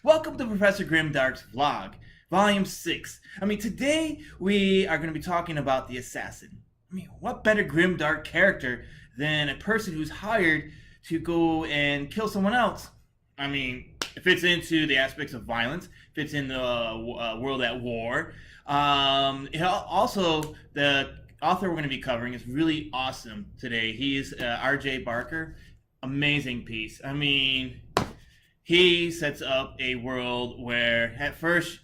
Welcome to Professor Grimdark's vlog, Volume 6. Today we are going to be talking about the assassin. What better Grimdark character than a person who's hired to go and kill someone else? It fits into the aspects of violence, fits in the world at war. Also, the author we're going to be covering is really awesome today. He's R.J. Barker. Amazing piece. He sets up a world where at first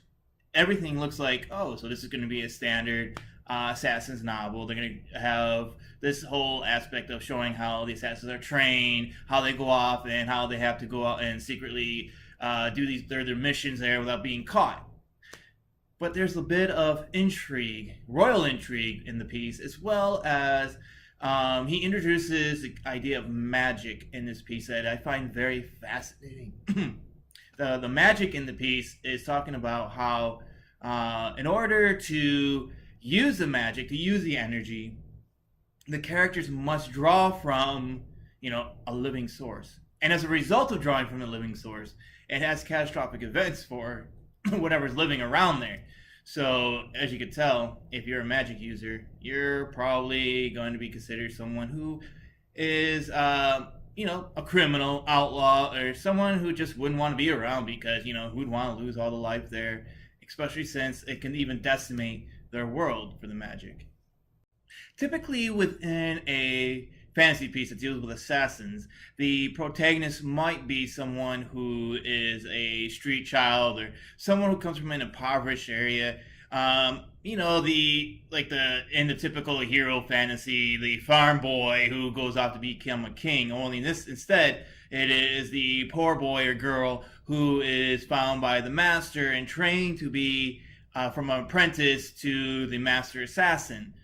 everything looks like, oh, so this is going to be a standard Assassin's novel. They're going to have this whole aspect of showing how the assassins are trained, how they go off, and how they have to go out and secretly do their missions there without being caught. But there's a bit of intrigue, royal intrigue in the piece, as well as he introduces the idea of magic in this piece that I find very fascinating. The magic in the piece is talking about how in order to use the magic, to use the energy, the characters must draw from, a living source. And as a result of drawing from the living source, it has catastrophic events for whatever's living around there. So, as you can tell, if you're a magic user, you're probably going to be considered someone who is, a criminal, outlaw, or someone who just wouldn't want to be around because, who'd want to lose all the life there, especially since it can even decimate their world for the magic. Typically, within a fantasy piece that deals with assassins, the protagonist might be someone who is a street child or someone who comes from an impoverished area. In the typical hero fantasy, the farm boy who goes off to become a king. Only instead, it is the poor boy or girl who is found by the master and trained to be from an apprentice to the master assassin.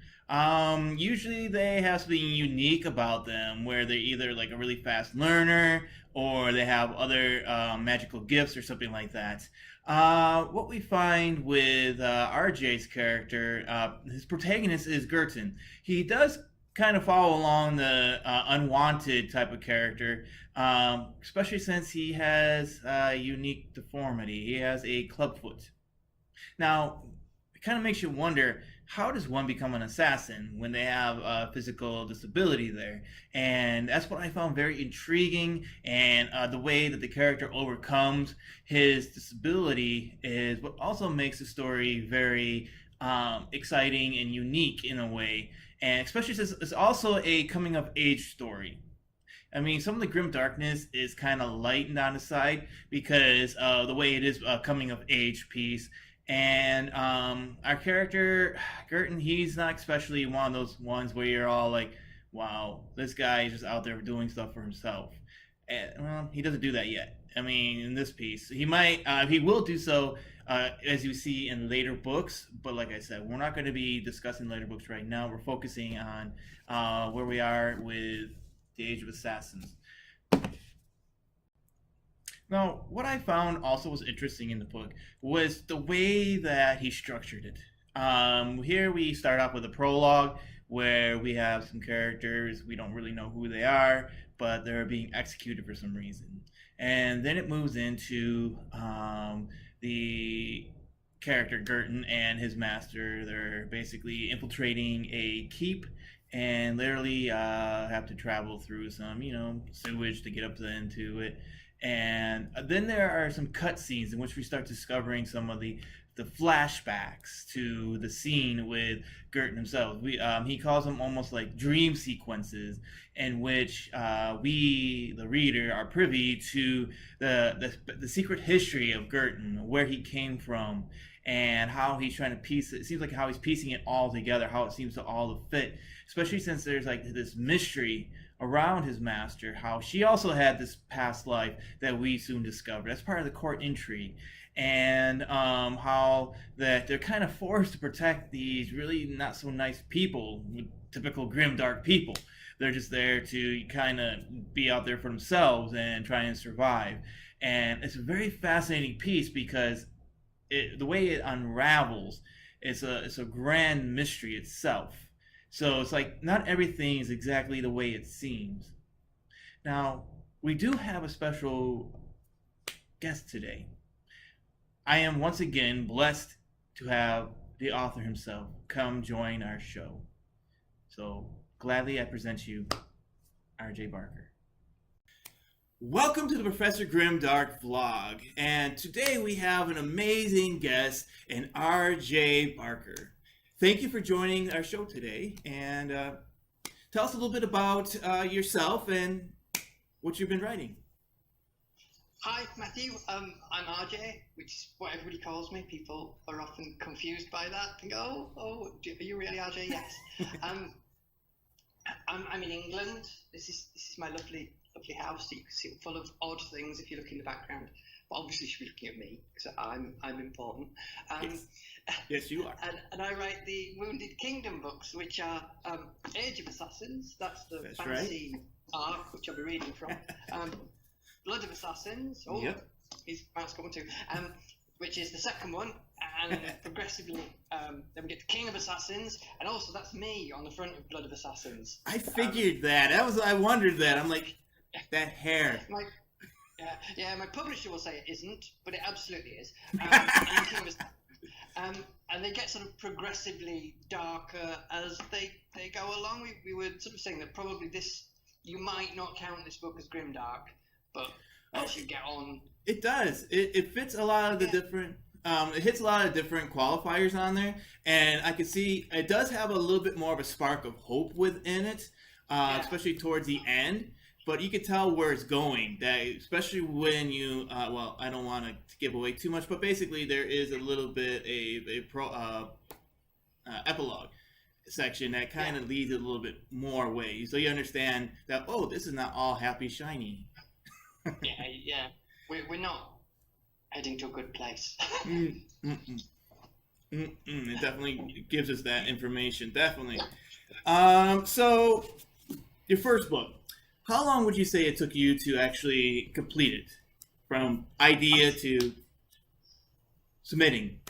Usually they have something unique about them where they're either like a really fast learner or they have other magical gifts or something like that. What we find with RJ's character, his protagonist is Gurton. He does kind of follow along the unwanted type of character, especially since he has a unique deformity. He has a clubfoot. Now, it kind of makes you wonder, how does one become an assassin when they have a physical disability there? And that's what I found very intriguing. And the way that the character overcomes his disability is what also makes the story very exciting and unique in a way. And especially since it's also a coming of age story. Some of the grim darkness is kind of lightened on the side because the way it is a coming of age piece. And our character, Gurton, he's not especially one of those ones where you're all like, wow, this guy is just out there doing stuff for himself. And, he doesn't do that yet. In this piece, he might, he will do so as you see in later books. But like I said, we're not going to be discussing later books right now. We're focusing on where we are with the Age of Assassins. Now, what I found also was interesting in the book was the way that he structured it. Here we start off with a prologue where we have some characters, we don't really know who they are, but they're being executed for some reason. And then it moves into the character Gurton and his master. They're basically infiltrating a keep and literally have to travel through some, sewage to get up into it. And then there are some cutscenes in which we start discovering some of the flashbacks to the scene with Gurton himself. He calls them almost like dream sequences in which we, the reader, are privy to the secret history of Gurton, where he came from, and how he's trying to piece it. It seems like how he's piecing it all together, how it seems to all fit, especially since there's like this mystery around his master, how she also had this past life that we soon discover. That's part of the court intrigue. And how that they're kind of forced to protect these really not so nice people, typical grim dark people. They're just there to kind of be out there for themselves and try and survive. And it's a very fascinating piece because the way it unravels, it's a grand mystery itself. So it's like not everything is exactly the way it seems. Now, we do have a special guest today. I am once again blessed to have the author himself come join our show. So gladly I present you RJ Barker. Welcome to the Professor Grimdark vlog, and today we have an amazing guest in RJ Barker. Thank you for joining our show today, and tell us a little bit about yourself and what you've been writing. Hi, Matthew. I'm RJ, which is what everybody calls me. People are often confused by that. Think, are you really RJ? Yes. I'm in England. This is my lovely house. So you can see it full of odd things if you look in the background. But obviously, you should be looking at me because I'm important. Yes, you are. And I write the Wounded Kingdom books, which are Age of Assassins. That's fancy arc which I'll be reading from. Blood of Assassins. Oh, yep. His mouth's coming too. Which is the second one, and progressively, then we get the King of Assassins, and also that's me on the front of Blood of Assassins. I figured that. I wondered that. I'm like, that hair. My publisher will say it isn't, but it absolutely is. And they get sort of progressively darker as they go along. We were sort of saying that probably you might not count this book as grimdark, but as you get on, it does. It fits a lot of the different. It hits a lot of different qualifiers on there, and I can see it does have a little bit more of a spark of hope within it, especially towards the end. But you can tell where it's going. That especially when you, I don't want to give away too much, but basically there is a little bit epilogue section that kind of leads it a little bit more way, so you understand that this is not all happy shiny. yeah. We're not heading to a good place. It definitely gives us that information. Definitely. So your first book. How long would you say it took you to actually complete it, from idea to submitting?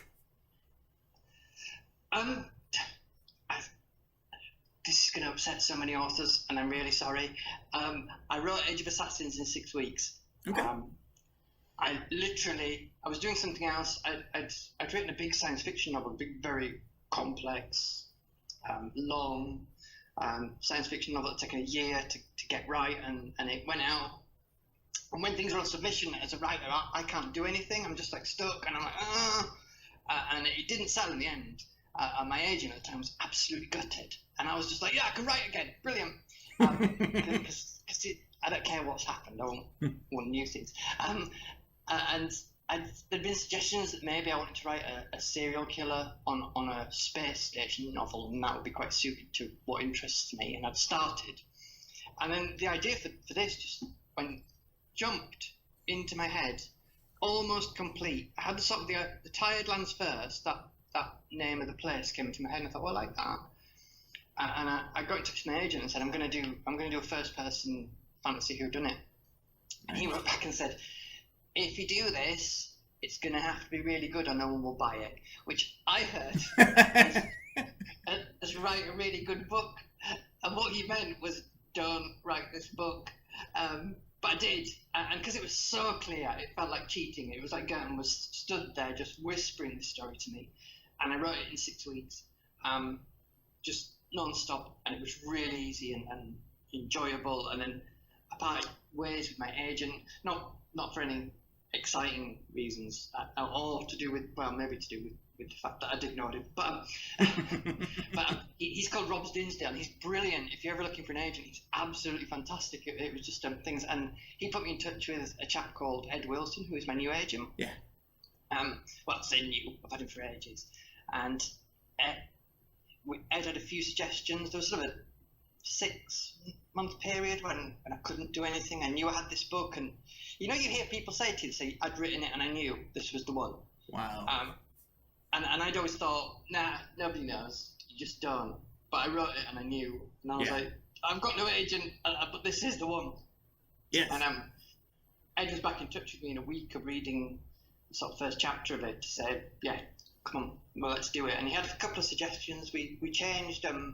This is going to upset so many authors, and I'm really sorry. I wrote Age of Assassins in 6 weeks. Okay. I was doing something else. I'd written a big science fiction novel, big, very complex, long science fiction novel that taken a year to get right, and it went out. And when things are on submission, as a writer, I can't do anything. I'm just like stuck, and I'm like, and it didn't sell in the end. And my agent at the time was absolutely gutted, and I was just like, yeah, I can write again, brilliant. Because I don't care what's happened. I want new things. And there'd been suggestions that maybe I wanted to write a serial killer on a space station novel, and that would be quite suited to what interests me. And I'd started, and then the idea for this just jumped into my head, almost complete. I had the sort of the Tired Lands first. That name of the place came into my head, and I thought, well, I like that. And I got in touch with my agent and said, I'm going to do a first person fantasy whodunit. And he wrote back and said, if you do this, it's going to have to be really good or no one will buy it, which I heard as write a really good book. And what he meant was, don't write this book. But I did, and because it was so clear, it felt like cheating. It was like Gerton was stood there just whispering the story to me, and I wrote it in 6 weeks, just non-stop, and it was really easy and enjoyable. And then I parted ways with my agent, not for any exciting reasons, or to do with, maybe to do with the fact that I'd ignored him. But he's called Rob Dinsdale, and he's brilliant. If you're ever looking for an agent, he's absolutely fantastic. It was just things, and he put me in touch with a chap called Ed Wilson, who is my new agent. Yeah. Well, say new. I've had him for ages, and Ed had a few suggestions. There was sort of a 6-month period when I couldn't do anything. I knew I had this book, and you hear people say I'd written it and I knew this was the one. Wow. And I'd always thought, nah, nobody knows. You just don't. But I wrote it and I knew, and I was like, I've got no agent, but this is the one. Yes. And Ed was back in touch with me in a week of reading the sort of first chapter of it to say, yeah, come on, well, let's do it. And he had a couple of suggestions. We changed a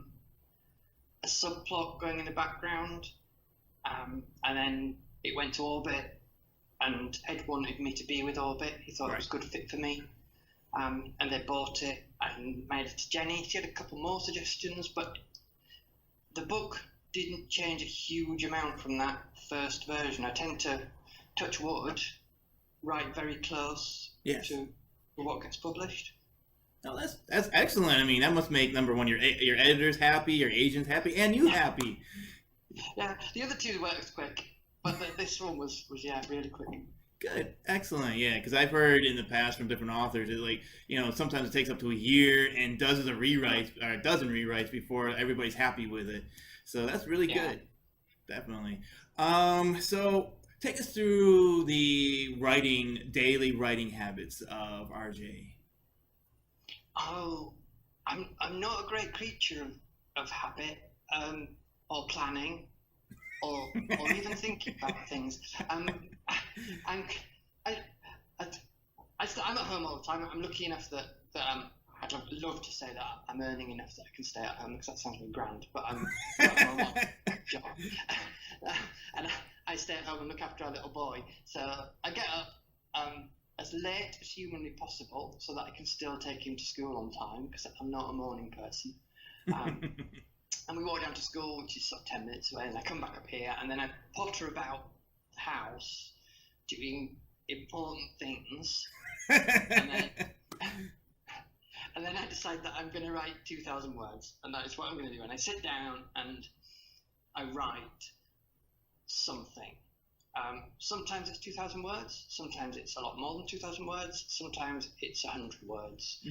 subplot going in the background, and then it went to orbit, and Ed wanted me to be with Orbit. He thought it was a good fit for me. And they bought it and made it to Jenny. She had a couple more suggestions, but the book didn't change a huge amount from that first version. I tend to, touch wood, write very close to what gets published. No, that's excellent. I mean, that must make, number one, your editors happy, your agents happy, and you happy. Yeah, the other two worked quick, but this one was really quick. Good, excellent, yeah. Because I've heard in the past from different authors that, like, sometimes it takes up to a year and dozens of rewrites, or a dozen rewrites before everybody's happy with it. So that's really good, definitely. So take us through the daily writing habits of RJ. Oh, I'm not a great creature of habit, or planning, or even thinking about things. I'm at home all the time. I'm lucky enough that I'd love to say that I'm earning enough that I can stay at home, because that sounds really grand. But I'm at a job, and I stay at home and look after our little boy. So I get up as late as humanly possible so that I can still take him to school on time, because I'm not a morning person. And we walk down to school, which is sort of 10 minutes away, and I come back up here, and then I potter about the house doing important things, and then I decide that I'm going to write 2,000 words, and that is what I'm going to do. And I sit down and I write something. Sometimes it's 2,000 words, sometimes it's a lot more than 2,000 words, sometimes it's 100 words.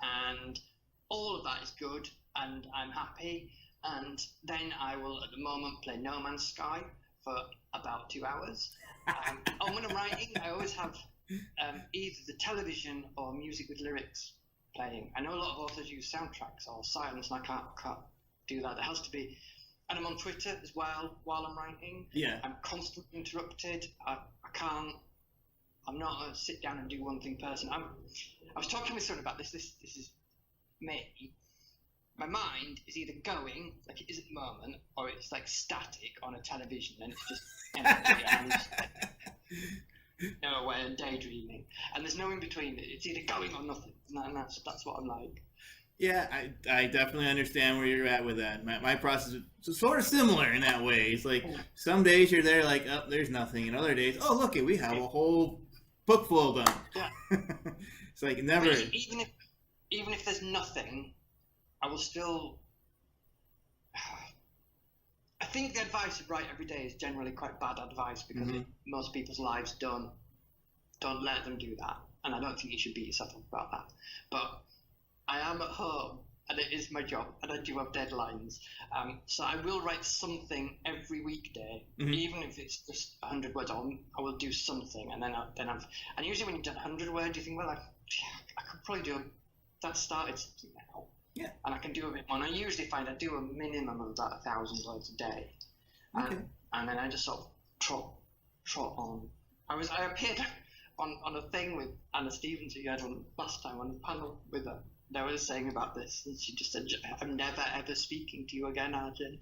And all of that is good, and I'm happy. And then I will, at the moment, play No Man's Sky for about 2 hours. And when I'm writing, I always have either the television or music with lyrics playing. I know a lot of authors use soundtracks or silence, and I can't do that. There has to be. And I'm on Twitter as well while I'm writing. Yeah. I'm constantly interrupted. I'm not a sit down and do one thing person. I was talking with someone about this. This is me. My mind is either going, like it is at the moment, or it's like static on a television, and it's just empty, and no way, and daydreaming, and there's no in between. It's either going or nothing, and that's what I'm like. Yeah, I definitely understand where you're at with that. My process is sort of similar in that way. It's like some days you're there like, oh, there's nothing, and other days, oh, look, we have a whole book full done. Yeah. It's like never. Even if there's nothing, I will still. I think the advice of write every day is generally quite bad advice, because most people's lives don't let them do that, and I don't think you should beat yourself up about that. But I am at home, and it is my job, and I do have deadlines. So I will write something every weekday, even if it's just 100 words. I will do something, and and usually when you've done 100 words, you think, well, I could probably do that started something now. Yeah. And I can do a bit more. And I usually find I do a minimum of about 1,000 words a day. And then I just sort of trot on. I appeared on a thing with Anna Stevens, who you had on last time, on the panel with her. They were saying about this, and she just said, I'm never ever speaking to you again, RJ.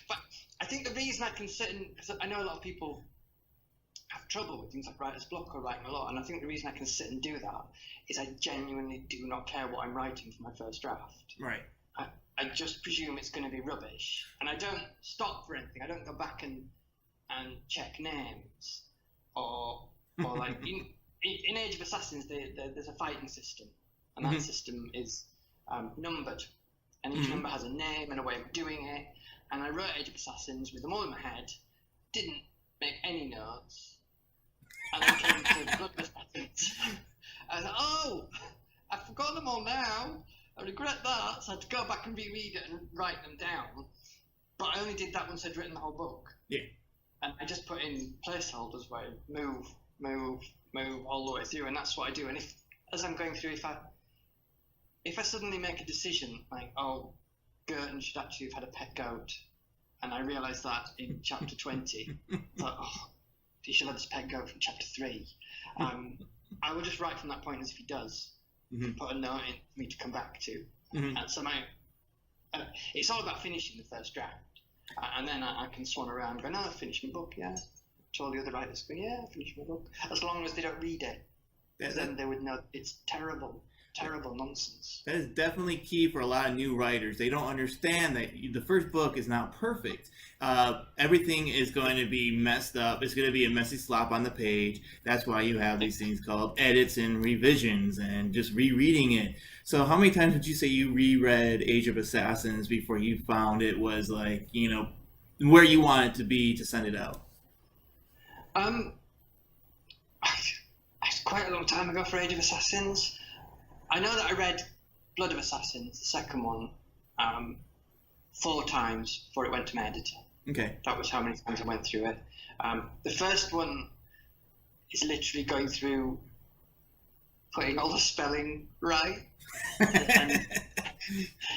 But I think the reason I can sit in, because I know a lot of people have trouble with things like writer's block or writing a lot, and I think the reason I can sit and do that is I genuinely do not care what I'm writing for my first draft. Right. I just presume it's going to be rubbish, and I don't stop for anything. I don't go back and check names, or like in Age of Assassins there's a fighting system, and that system is numbered, and each number has a name and a way of doing it. And I wrote Age of Assassins with them all in my head, didn't make any notes, and then came to Blood Assassins. I was like, oh, I've forgotten them all now. I regret that, so I had to go back and reread it and write them down. But I only did that once I'd written the whole book. Yeah. And I just put in placeholders where I move all the way through, and that's what I do. And if, as I'm going through, if I suddenly make a decision like, oh, Gerton should actually have had a pet goat, and I realise that in chapter 20, thought, oh, he should have this pet goat from chapter 3. I will just write from that point as if he does. Put a note in for me to come back to. And so it's all about finishing the first draft. And then I can swan around going, "Oh, I finished my book, yeah." To all the other writers go, "Yeah, I finished my book." As long as they don't read it, That, then that, they would know it's terrible, terrible nonsense. that is definitely key for a lot of new writers. They don't understand that the first book is not perfect. Everything is going to be messed up. It's going to be a messy slop on the page. That's why you have these things called edits and revisions and just rereading it. So, how many times would you say you reread Age of Assassins before you found it was like, where you want it to be to send it out? Um, it's quite a long time ago for Age of Assassins. I know that I read Blood of Assassins, the second one, 4 times before it went to my editor. Okay. That was how many times I went through it. The first one is literally going through putting all the spelling right, and,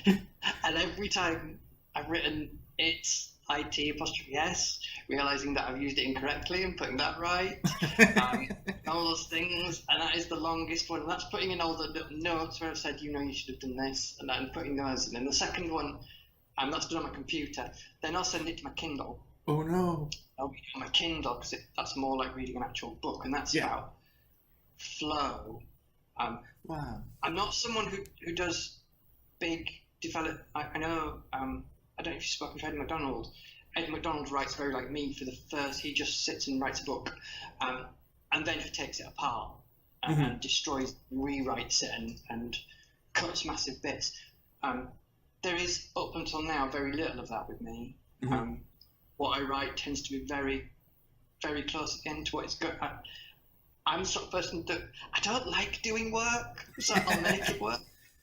and every time I've written it's IT apostrophe S, realizing that I've used it incorrectly and putting that right, all those things, and that is the longest one. And that's putting in all the notes where I've said, you should have done this, and then putting those in. And the second one, that's done on my computer. Then I'll send it to my Kindle. Oh no. I'll read it on my Kindle because that's more like reading an actual book, and that's about flow. Wow. I'm not someone who does big develop. I know. I don't know if you've spoken to Ed McDonald. Ed McDonald writes very like me for the first. He just sits and writes a book, and then he takes it apart and destroys, rewrites it, and cuts massive bits. There is up until now very little of that with me. What I write tends to be very, very close again to what it's good. I'm the sort of person that I don't like doing work, so I'll make it work.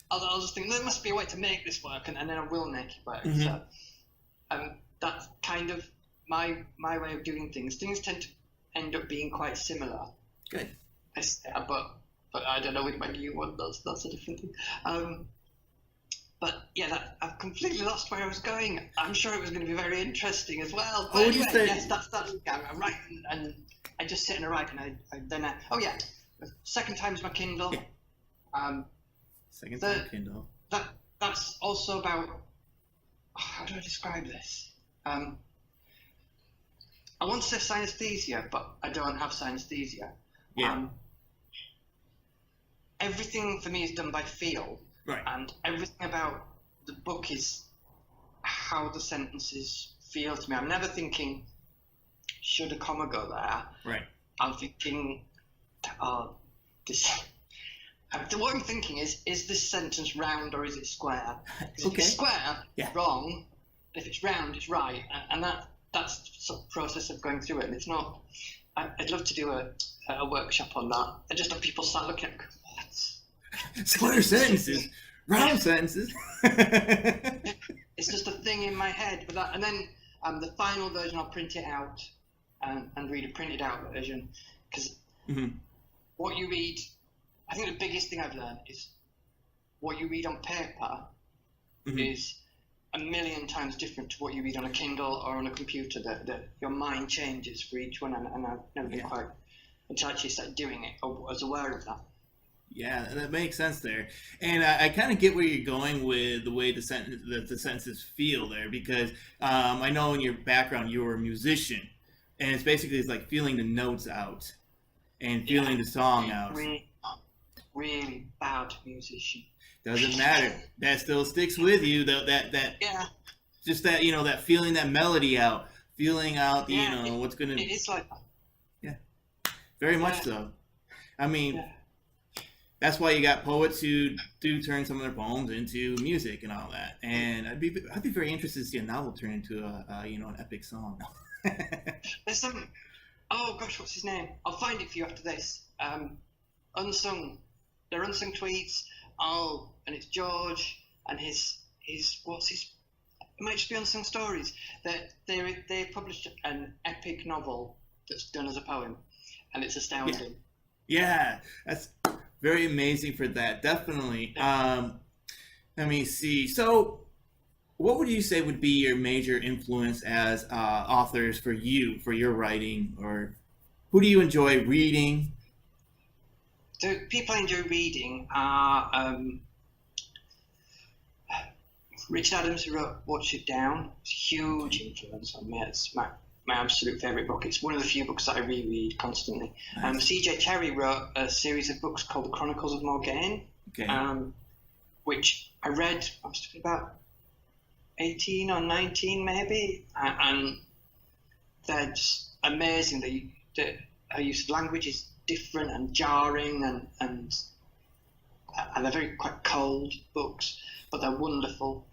I'll just think there must be a way to make this work, and then I will make it work. So that's kind of my way of doing things. Things tend to end up being quite similar. Good. But I don't know with my new one. That's a different thing. But yeah, I've completely lost where I was going. I'm sure it was going to be very interesting as well. But anyway, yes, that's I'm writing, and I just sit and write, and I second time's my Kindle. Yeah. Second time Kindle. That's also about, how do I describe this? I want to say synesthesia, but I don't have synesthesia. Yeah. Everything for me is done by feel. Right. And everything about the book is how the sentences feel to me. I'm never thinking, should a comma go there? Right. I'm thinking, what I'm thinking is this sentence round or is it square? If it's square, wrong. If it's round, it's right. And that's the sort of process of going through it. And it's not. I'd love to do a workshop on that. I just have people start looking at what? Square sentences, round sentences. It's just a thing in my head. But and then the final version, I'll print it out and read a printed out version, because what you read. I think the biggest thing I've learned is what you read on paper is a million times different to what you read on a Kindle or on a computer. That your mind changes for each one, and I've never been quite until I actually started doing it. I was aware of that. Yeah, that makes sense there, and I kind of get where you're going with the way the sentences feel there, because I know in your background you were a musician, and it's like feeling the notes out and feeling the song out. Really bad musician. Doesn't matter. That still sticks with you. Just that that feeling that melody out, feeling out what's gonna. It's like very much so. I mean, that's why you got poets who do turn some of their poems into music and all that. And I'd be very interested to see a novel turn into an epic song. There's some. Oh gosh, what's his name? I'll find it for you after this. Unsung. They're unsung tweets. Oh, and it's George and his what's his? It might just be unsung stories. They published an epic novel that's done as a poem, and it's astounding. Yeah, that's very amazing for that. Definitely. Let me see. So, what would you say would be your major influence as authors for you, for your writing, or who do you enjoy reading? The people I enjoy reading are Richard Adams, who wrote Watch It Down, it's a huge influence on me. It's my absolute favourite book. It's one of the few books that I reread constantly. Nice. C.J. Cherryh wrote a series of books called The Chronicles of Morgaine, Okay. which I read, I was about 18 or 19 maybe, and they're just amazing. Her use of language is different and jarring, and they're very quite cold books, but they're wonderful.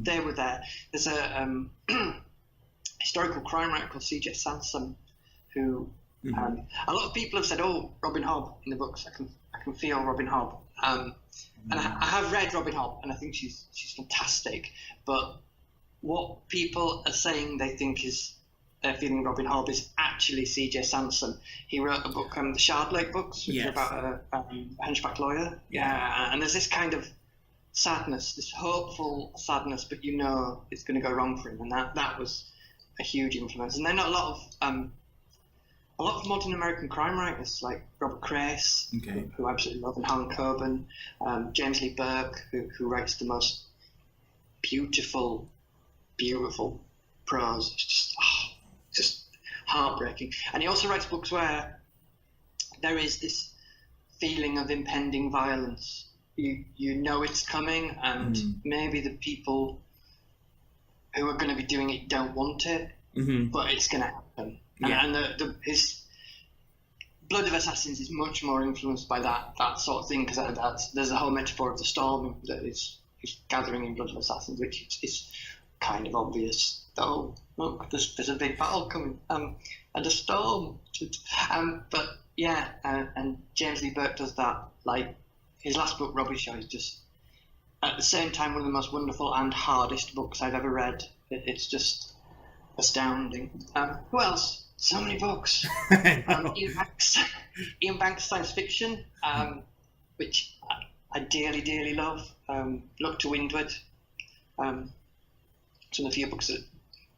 They were there. There's a historical crime writer called C.J. Sansom, who a lot of people have said, "Oh, Robin Hobb" in the books. I can feel Robin Hobb, and I have read Robin Hobb, and I think she's fantastic. But what people are saying they think is they're feeling Robin Hobb is actually C.J. Sansom. He wrote a book, the Shard Lake books, which are about a hunchback lawyer. Yeah, and there's this kind of sadness, this hopeful sadness, but you know it's going to go wrong for him, and that was a huge influence. And then a lot of modern American crime writers like Robert Crace, who I absolutely love, and Harlan Coben, James Lee Burke, who writes the most beautiful prose. It's just heartbreaking. And he also writes books where there is this feeling of impending violence. You know it's coming, and maybe the people who are going to be doing it don't want it, but it's going to happen. Yeah. And his Blood of Assassins is much more influenced by that sort of thing, because there's a whole metaphor of the storm that is gathering in Blood of Assassins, which is kind of obvious. Oh, look, there's a big battle coming, and a storm. But yeah, and James Lee Burke does that. Like his last book, Robbie Shaw, is just at the same time one of the most wonderful and hardest books I've ever read. It's just astounding. Who else? So many books. Ian Banks' science fiction, which I dearly love. Look to Windward. It's one of the few books that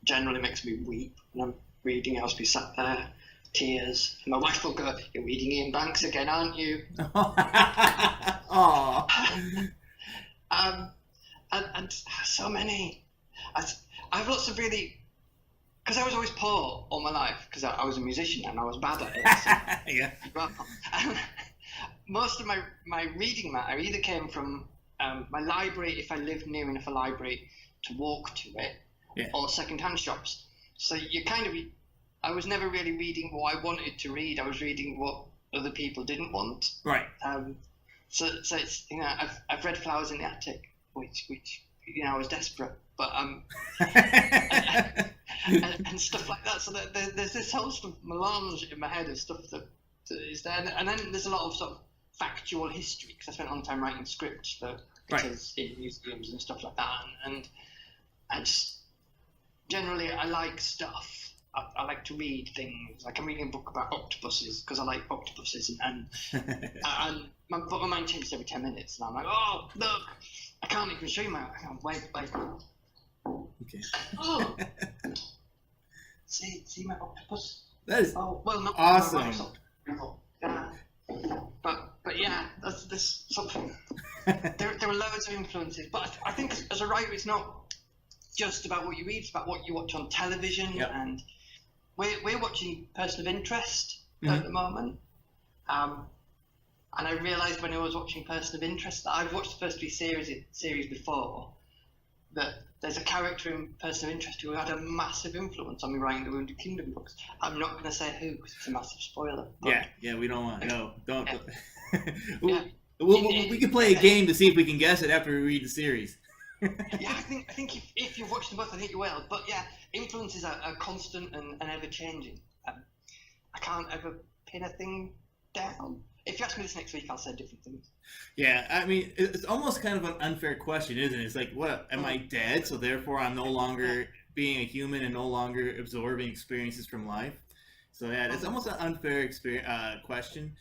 generally makes me weep when I'm reading. I'll be sat there, tears. And my wife will go, "You're reading Ian Banks again, aren't you?" Aww. And so many. I have lots of really, because I was always poor all my life, because I was a musician and I was bad at it. Yeah. Well, most of my reading matter either came from my library, if I lived near enough a library to walk to it, or second-hand shops. So I was never really reading what I wanted to read. I was reading what other people didn't want. Right. So it's, I've read Flowers in the Attic, which I was desperate, but and stuff like that. So there's this whole sort of melange in my head of stuff that is there, and then there's a lot of sort of factual history, because I spent a long time writing scripts for pictures in museums and stuff like that, and I just generally I like stuff. I like to read things. Like I'm reading a book about octopuses because I like octopuses, and my mind changes every 10 minutes, and I'm like, oh look, I can't even show you my. Hang on, wait. Okay. Oh, see my octopus. That is not awesome. But yeah, that's something. There are loads of influences, but I think as a writer, it's not just about what you read; it's about what you watch on television. And we're watching Person of Interest at the moment, and I realised when I was watching Person of Interest that I've watched the first 3 series before, that there's a character in Person of Interest who had a massive influence on me writing the Wounded Kingdom books. I'm not going to say who because it's a massive spoiler. Yeah, we don't want. No, don't. Yeah. We can play a game to see if we can guess it after we read the series. Yeah, I think if you've watched them both, I think you will. But yeah, influences are constant and ever changing. I can't ever pin a thing down. If you ask me this next week, I'll say different things. Yeah, I mean, it's almost kind of an unfair question, isn't it? It's like, what, am I dead, so therefore I'm no longer being a human and no longer absorbing experiences from life? So yeah, it's almost an unfair question,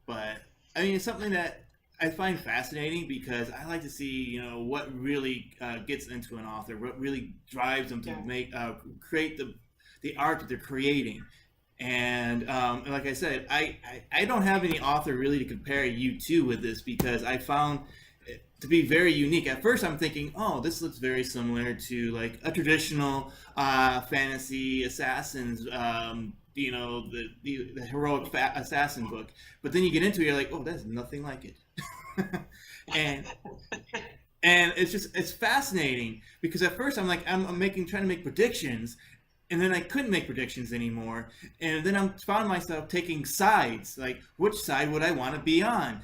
but I mean, it's something that I find fascinating because I like to see, what really gets into an author, what really drives them to create the art that they're creating. And like I said, I don't have any author really to compare you to with this, because I found to be very unique. At first, I'm thinking, oh, this looks very similar to like a traditional fantasy assassins, the heroic assassin book. But then you get into it, you're like, oh, that's nothing like it. and and it's fascinating because at first I'm like trying to make predictions, and then I couldn't make predictions anymore, and then I found myself taking sides, like which side would I want to be on?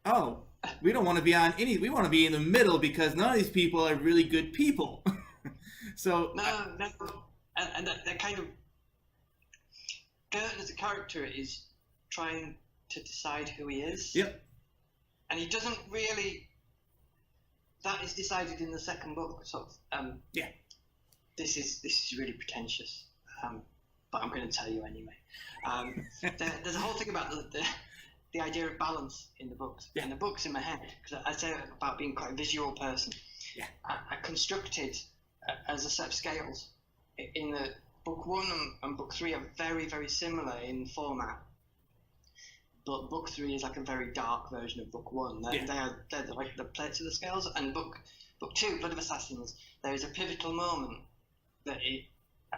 Oh, we don't want to be on any. We want to be in the middle because none of these people are really good people. so no, and that kind of Burton as a character is trying to decide who he is. Yep. And he doesn't really. That is decided in the second book. Sort of. Yeah. This is really pretentious, but I'm going to tell you anyway. There's a whole thing about the idea of balance in the books. Yeah. And the books in my head, because I say about being quite a visual person. Yeah. I constructed as a set of scales in the book 1 and book 3 are very, very similar in format. But book 3 is like a very dark version of book 1. They're like the plates of the scales. And book 2, Blood of Assassins, there is a pivotal moment a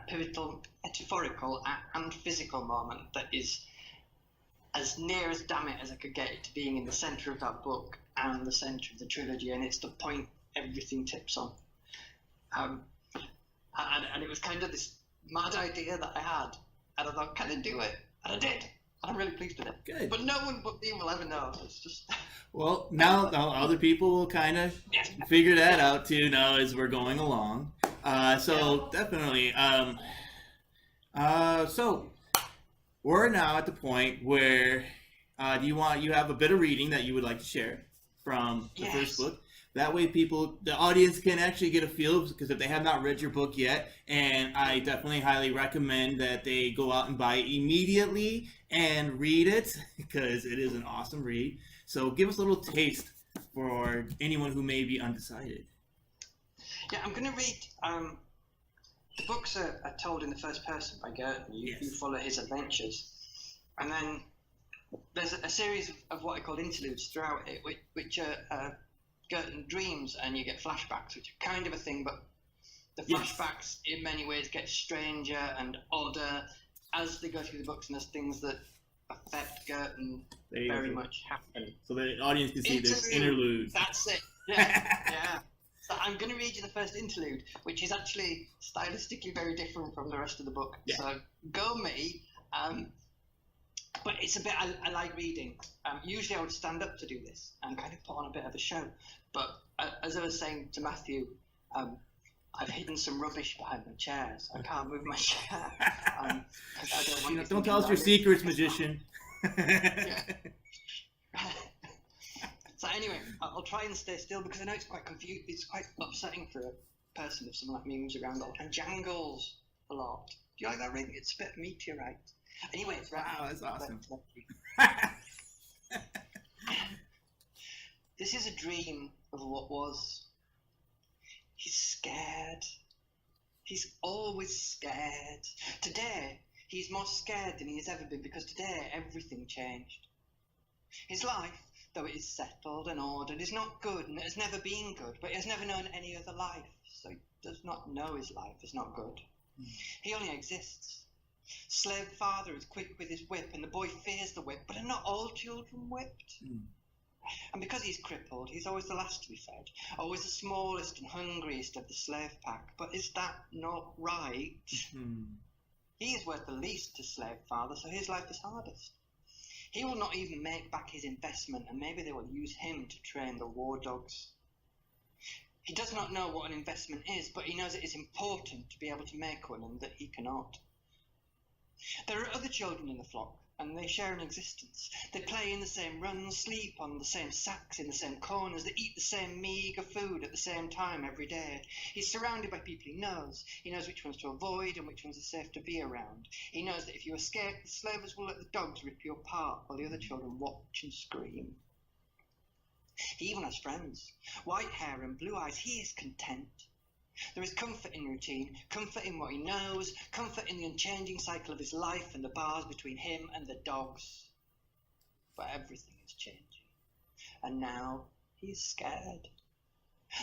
pivotal metaphorical and physical moment that is as near as damn it as I could get it to being in the centre of that book and the centre of the trilogy, and it's the point everything tips on. And it was kind of this mad idea that I had, and I thought, can I do it? And I did. I'm really pleased with it. Good. But no one but me will ever know. It's just. Well, now other people will kind of figure that out too. Now as we're going along, definitely. So we're now at the point where you have a bit of reading that you would like to share from the first book. That way the audience can actually get a feel, because if they have not read your book yet, and I definitely highly recommend that they go out and buy it immediately and read it, because it is an awesome read. So give us a little taste for anyone who may be undecided. Yeah, I'm going to read, the books are told in the first person by Girton. You follow his adventures. And then there's a series of what I call interludes throughout it, which are Girton dreams, and you get flashbacks, which are kind of a thing, but the flashbacks in many ways get stranger and odder as they go through the books, and there's things that affect Girton very much happen. So the audience can see this interlude. That's it. Yeah. So I'm going to read you the first interlude, which is actually stylistically very different from the rest of the book. Yeah. So go me. But it's a bit I like reading. Usually I would stand up to do this and kind of put on a bit of a show. But as I was saying to Matthew, I've hidden some rubbish behind my chair, so I can't move my chair. I don't tell us your secrets, magician. So anyway, I'll try and stay still, because I know it's quite confusing. It's quite upsetting for a person if someone like me moves around and jangles a lot. Do you like that ring? It's a bit of meteorite. Anyway, wow, that's awesome. This is a dream of what was. He's scared. He's always scared. Today, he's more scared than he has ever been, because today everything changed. His life, though it is settled and ordered, is not good, and it has never been good, but he has never known any other life, so he does not know his life is not good. He only exists. Slave father is quick with his whip, and the boy fears the whip, but are not all children whipped? And because he's crippled, he's always the last to be fed, always the smallest and hungriest of the slave pack. But is that not right? He is worth the least to slave father, so his life is hardest. He will not even make back his investment, and maybe they will use him to train the war dogs. He does not know what an investment is, but he knows it is important to be able to make one, and that he cannot. There are other children in the flock, and they share an existence. They play in the same runs, sleep on the same sacks in the same corners, they eat the same meagre food at the same time every day. He's surrounded by people he knows. He knows which ones to avoid and which ones are safe to be around. He knows that if you escape, the slavers will let the dogs rip you apart while the other children watch and scream. He even has friends. White hair and blue eyes. He is content. There is comfort in routine, comfort in what he knows, comfort in the unchanging cycle of his life and the bars between him and the dogs. But everything is changing. And now He is scared.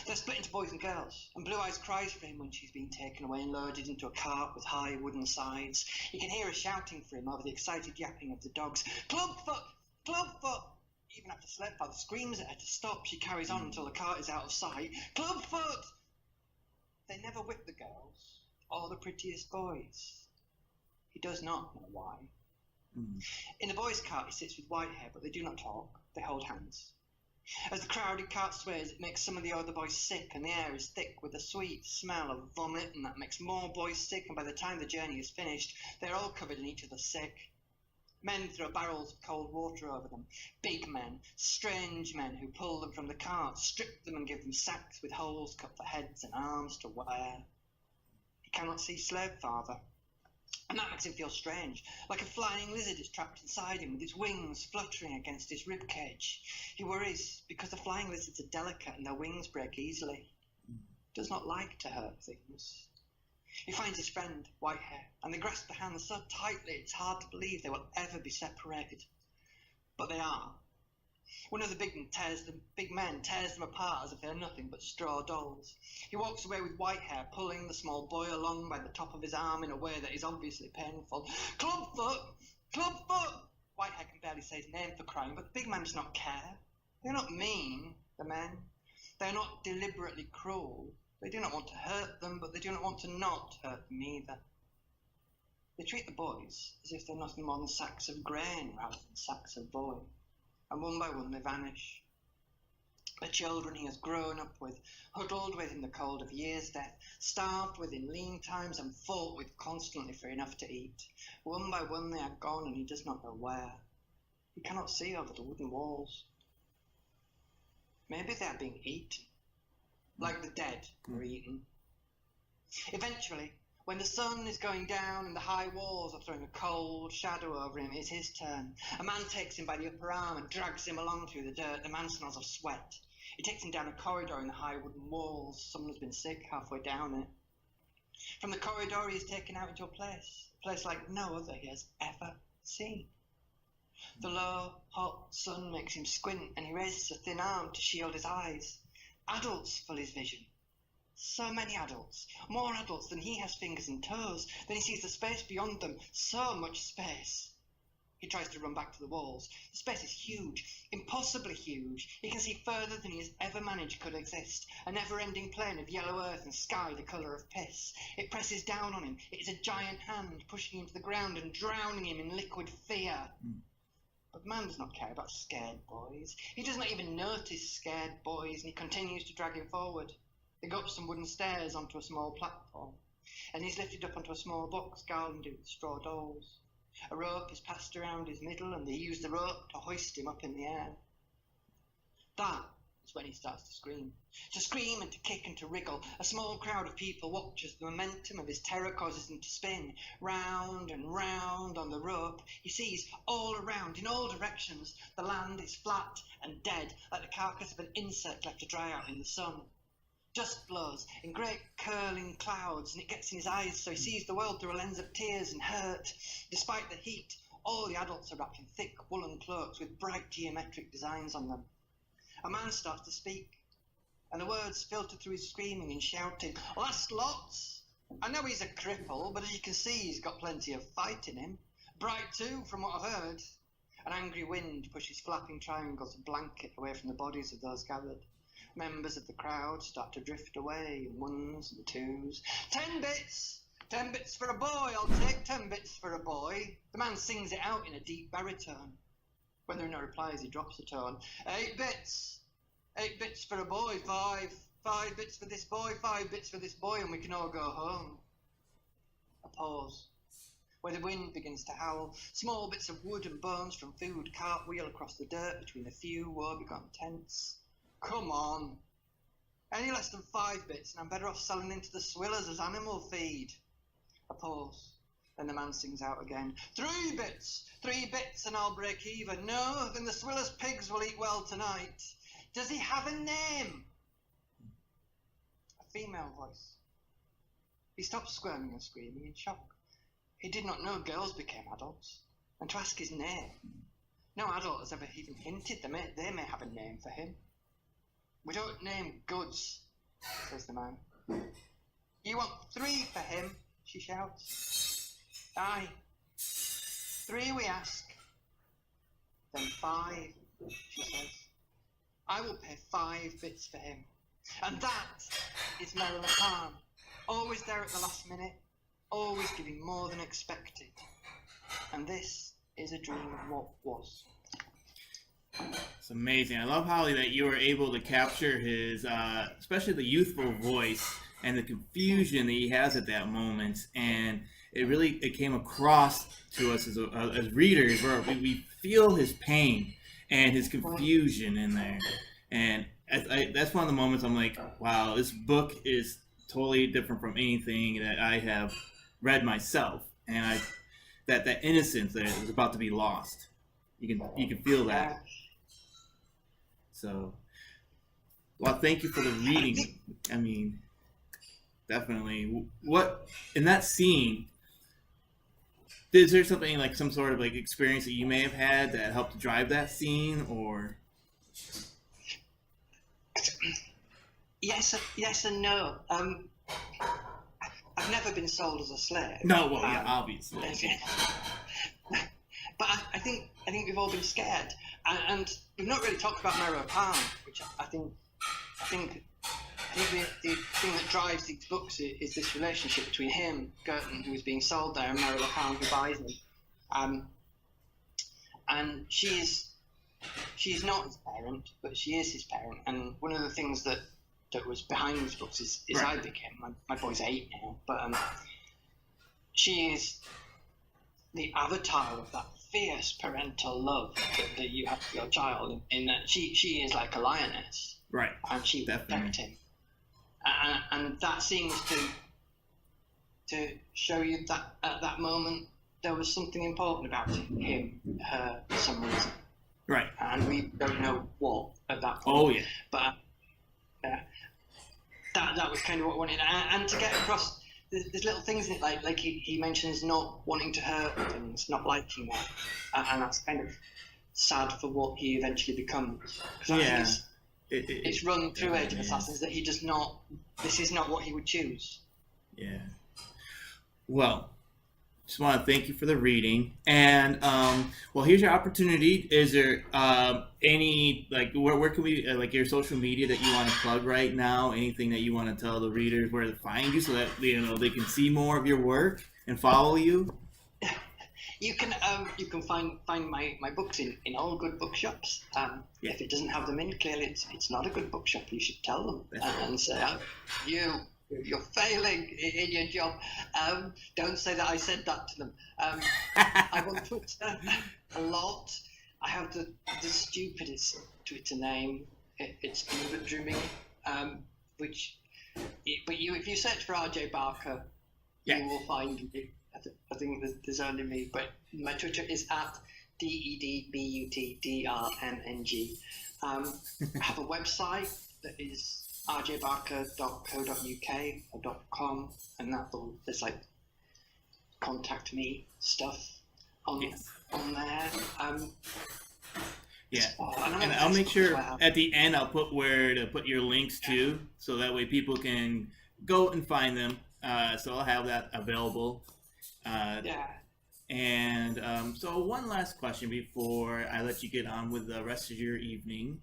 They're split into boys and girls, and Blue Eyes cries for him when she's being taken away and loaded into a cart with high wooden sides. You can hear her shouting for him over the excited yapping of the dogs. Clubfoot! Clubfoot! Even after Sledfather screams at her to stop, she carries on until the cart is out of sight. Clubfoot! They never whip the girls, or the prettiest boys. He does not know why. In the boys' cart he sits with Whitehair, but they do not talk. They hold hands. As the crowded cart sways, it makes some of the other boys sick, and the air is thick with the sweet smell of vomit, and that makes more boys sick, and by the time the journey is finished, they're all covered in each other's sick. Men throw barrels of cold water over them. Big men, strange men who pull them from the cart, strip them and give them sacks with holes cut for heads and arms to wear. He cannot see Sledfather, and that makes him feel strange, like a flying lizard is trapped inside him with its wings fluttering against his ribcage. He worries because the flying lizards are delicate and their wings break easily. Does not like to hurt things. He finds his friend, Whitehair, and they grasp the hands so tightly it's hard to believe they will ever be separated. But they are. One of the big men tears them apart as if they're nothing but straw dolls. He walks away with Whitehair, pulling the small boy along by the top of his arm in a way that is obviously painful. Clubfoot! Clubfoot! Whitehair can barely say his name for crying, but the big man does not care. They're not mean, the men. They're not deliberately cruel. They do not want to hurt them, but they do not want to not hurt them either. They treat the boys as if they're nothing more than sacks of grain rather than sacks of boy. And one by one they vanish. The children he has grown up with, huddled with in the cold of year's death, starved with in lean times and fought with constantly for enough to eat. One by one they are gone and he does not know where. He cannot see over the wooden walls. Maybe they are being eaten, like the dead were eaten. Eventually, when the sun is going down and the high walls are throwing a cold shadow over him, it's his turn. A man takes him by the upper arm and drags him along through the dirt. The man smells of sweat. He takes him down a corridor in the high wooden walls. Someone has been sick halfway down it. From the corridor he is taken out into a place like no other he has ever seen. The low, hot sun makes him squint and he raises a thin arm to shield his eyes. Adults fill his vision. So many adults, more adults than he has fingers and toes. Then he sees the space beyond them, so much space. He tries to run back to the walls. The space is huge, impossibly huge. He can see further than he has ever managed could exist. A never-ending plain of yellow earth and sky the colour of piss. It presses down on him. It is a giant hand pushing him to the ground and drowning him in liquid fear. But man does not care about scared boys. He does not even notice scared boys, and he continues to drag him forward. They go up some wooden stairs onto a small platform, and he's lifted up onto a small box garlanded with straw dolls. A rope is passed around his middle, and they use the rope to hoist him up in the air. That is when he starts to scream and to kick and to wriggle. A small crowd of people watch as the momentum of his terror causes him to spin round and round on the rope. He sees all around, in all directions, the land is flat and dead, like the carcass of an insect left to dry out in the sun. Dust blows in great curling clouds, and it gets in his eyes, so he sees the world through a lens of tears and hurt. Despite the heat, all the adults are wrapped in thick woolen cloaks with bright geometric designs on them. A man starts to speak, and the words filter through his screaming and shouting. Last lots! I know he's a cripple, but as you can see, he's got plenty of fight in him. Bright too, from what I've heard. An angry wind pushes flapping triangles of blanket away from the bodies of those gathered. Members of the crowd start to drift away in ones and twos. 10 bits! 10 bits for a boy, I'll take 10 bits for a boy. The man sings it out in a deep baritone. When there are no replies, he drops the tone. 8 bits! 8 bits for a boy, 5. 5 bits for this boy, 5 bits for this boy, and we can all go home. A pause, where the wind begins to howl. Small bits of wood and bones from food cartwheel across the dirt between a few woebegone tents. Come on. Any less than 5 bits, and I'm better off selling into the swillers as animal feed. A pause. Then the man sings out again. 3 bits! 3 bits and I'll break even. No, then the swillers' pigs will eat well tonight. Does he have a name? A female voice. He stopped squirming and screaming in shock. He did not know girls became adults. And to ask his name. No adult has ever even hinted they may have a name for him. We don't name goods, says the man. You want 3 for him, she shouts. Aye, 3 we ask. Then 5, she says. I will pay 5 bits for him. And that is Merrill Khan, always there at the last minute, always giving more than expected. And this is a dream of what was. It's amazing. I love how that you were able to capture his, especially the youthful voice and the confusion that he has at that moment, and it came across to us as readers where we feel his pain and his confusion in there, and that's one of the moments I'm like, wow, this book is totally different from anything that I have read myself, and that innocence that is about to be lost. You can feel that. So, well, thank you for the reading. I mean, definitely. What in that scene? Is there something like some sort of like experience that you may have had that helped drive that scene, or? Yes and no. I've never been sold as a slave. No, well, yeah, obviously. But I think we've all been scared, and we've not really talked about Merrill Khan, which I think the thing that drives these books is this relationship between him, Girton, who is being sold there, and Merrill Khan, who buys him. And she's not his parent, but she is his parent. And one of the things that was behind these books is right. I became my boy's 8 now, but she is the avatar of that fierce parental love that you have for your child, in that she is like a lioness, right? And she will protect him, and that seems to show you that at that moment there was something important about him, her, for some reason, right? And we don't know what at that point. Oh yeah, but that was kind of what I wanted, and to get across. There's little things in it, like he mentions not wanting to hurt things, not liking that, and that's kind of sad for what he eventually becomes. Because I think it's run through Age of Assassins that he does not. This is not what he would choose. Yeah. Well, just want to thank you for the reading, and well, here's your opportunity. Is there any where can we like your social media that you want to plug right now? Anything that you want to tell the readers where to find you so that they can see more of your work and follow you? You can find my books in all good bookshops. If it doesn't have them in, clearly it's not a good bookshop. You should tell them and say, you're failing in your job. Don't say that I said that to them. I'm on Twitter a lot. I have the stupidest Twitter name. It's Gilbert Dreaming, if you search for RJ Barker, you will find me. I think there's only me, but my Twitter is at DEDBUTDRMNG. I have a website that is rjbarker.co.uk or .com, and there's like contact me stuff on there. Yeah, and I'll make sure at the end I'll put where to put your links to, so that way people can go and find them. So I'll have that available. And so one last question before I let you get on with the rest of your evening.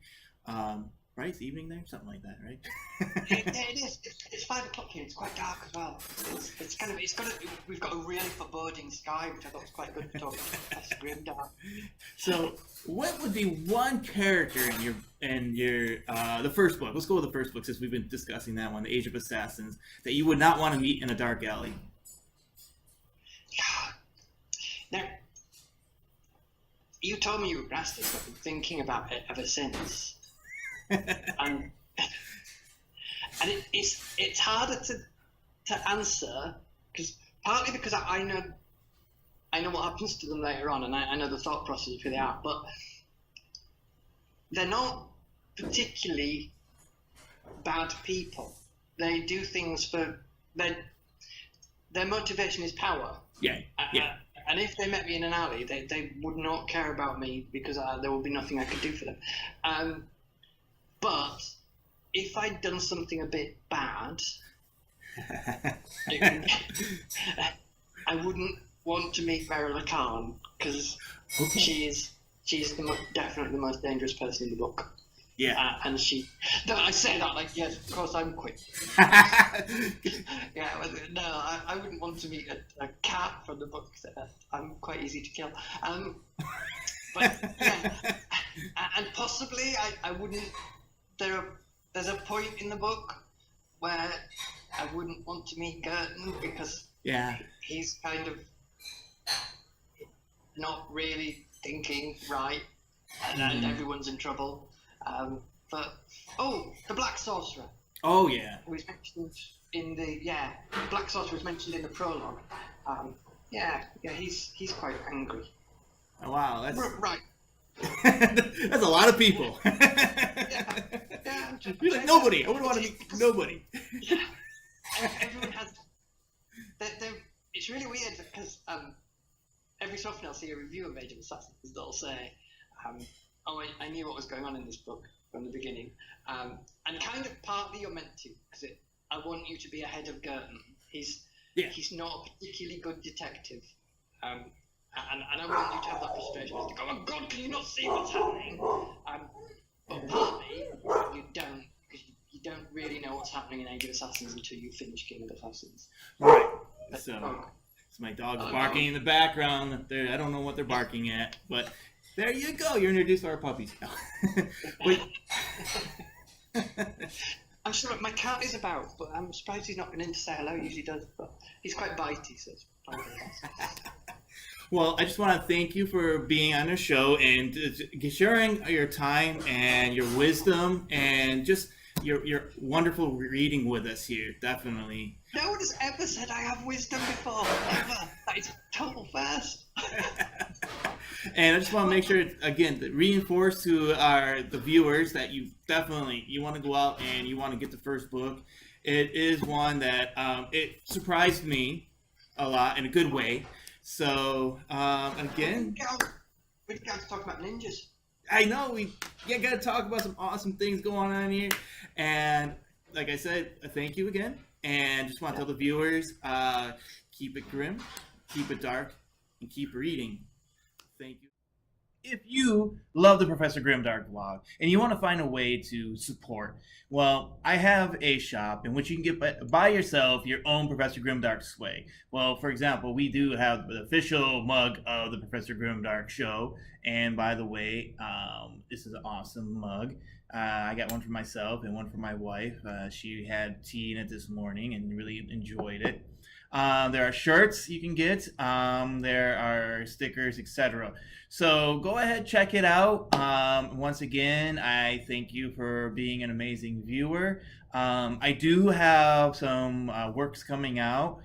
Right, it's evening there, something like that, right? It is. It's 5 o'clock here. It's quite dark as well. We've got a really foreboding sky, which I thought was quite good to talk about Professor Grimdark. So, what would be one character in your the first book? Let's go with the first book since we've been discussing that one, The Age of Assassins, that you would not want to meet in a dark alley. Now, you told me you were asked this. I've been thinking about it ever since. and it's harder to answer partly because I know what happens to them later on, and I know the thought process of who they are, but they're not particularly bad people. They do things for their motivation is power. Yeah. And if they met me in an alley, they would not care about me because there would be nothing I could do for them. But if I'd done something a bit bad, it, I wouldn't want to meet Verila Khan because she's definitely the most dangerous person in the book. Yeah. And she. No, I say that like, yes, of course I'm quick. Yeah, no, I wouldn't want to meet a cat from the book. I'm quite easy to kill. But yeah, and possibly I wouldn't. There's a point in the book where I wouldn't want to meet Girton because he's kind of not really thinking right, and everyone's in trouble. But the Black Sorcerer. Oh yeah. Who was mentioned in the Black Sorcerer was mentioned in the prologue. He's quite angry. Oh, wow, that's right. That's a lot of people. You're like nobody. I wouldn't want to meet nobody. Yeah. Everyone has. It's really weird because every so often I'll see a review of Age of Assassins that'll say, I knew what was going on in this book from the beginning. And kind of partly you're meant to, because I want you to be ahead of Girton. He's not a particularly good detective. And I want you to have that frustration to go, oh God, can you not see what's happening? But partly you don't, because you don't really know what's happening in Age of Assassins until you finish King of Assassins. Right. So my dog's barking in the background. I don't know what they're barking at, but there you go. You're introduced to our puppies now. I'm sure my cat is about, but I'm surprised he's not been in to say hello. He usually does, but he's quite bitey, so it's probably Well, I just want to thank you for being on the show and sharing your time and your wisdom and just your wonderful reading with us here. Definitely. No one has ever said I have wisdom before. Ever. That is total first. And I just want to make sure, again, to reinforce to the viewers that you want to go out and you want to get the first book. It is one that it surprised me a lot in a good way. So again, we got to talk about ninjas. I know we got to talk about some awesome things going on here. And like I said, thank you again. And just want to tell the viewers, keep it grim, keep it dark, and keep reading. Thank you. If you love the Professor Grimdark vlog and you want to find a way to support, well, I have a shop in which you can buy yourself your own Professor Grimdark swag. Well, for example, we do have the official mug of the Professor Grimdark show. And by the way, this is an awesome mug. I got one for myself and one for my wife. She had tea in it this morning and really enjoyed it. There are shirts you can get. There are stickers, etc. So go ahead, check it out. Once again, I thank you for being an amazing viewer. I do have some works coming out.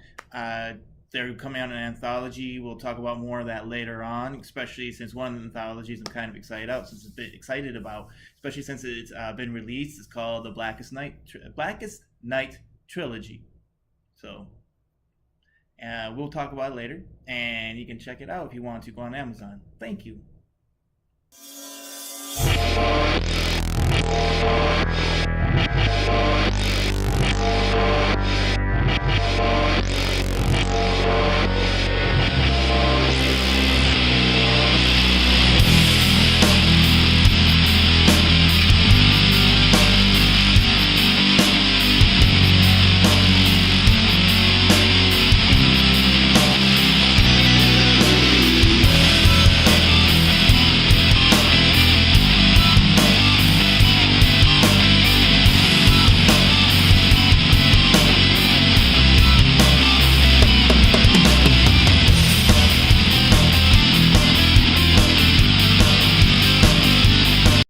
They're coming out in an anthology. We'll talk about more of that later on, especially since one of the anthologies I'm kind of excited about, especially since it's been released. It's called the Blackest Night Trilogy. So we'll talk about it later, and you can check it out if you want to. Go on Amazon. Thank you.